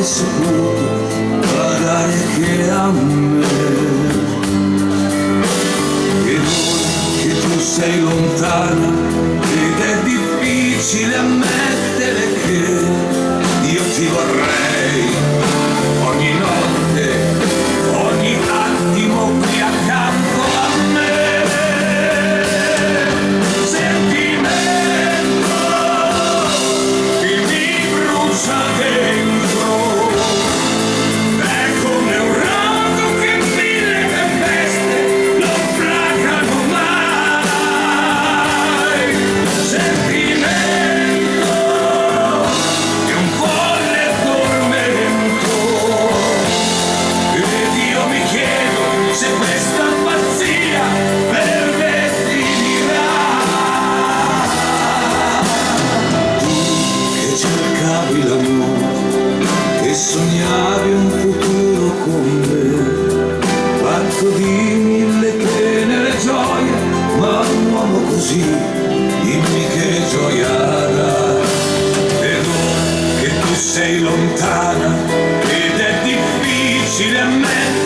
mai saputo badare che a me. Ed ora che tu sei lontana ed è difficile ammettere che io ti vorrei ogni notte, ogni attimo qui accanto a me. Sentimento che mi brucia dentro, è come un rogo che mille tempeste non placano mai. Sentimento che un folle tormento, ed io mi chiedo se questa pazzia per me finirà. Tu che cercavi l'amore e sognavi un futuro con me, fatto di mille tenere gioie, ma un uomo così, dimmi che gioia dà. Ed ora che tu sei lontana ed è difficile ammettere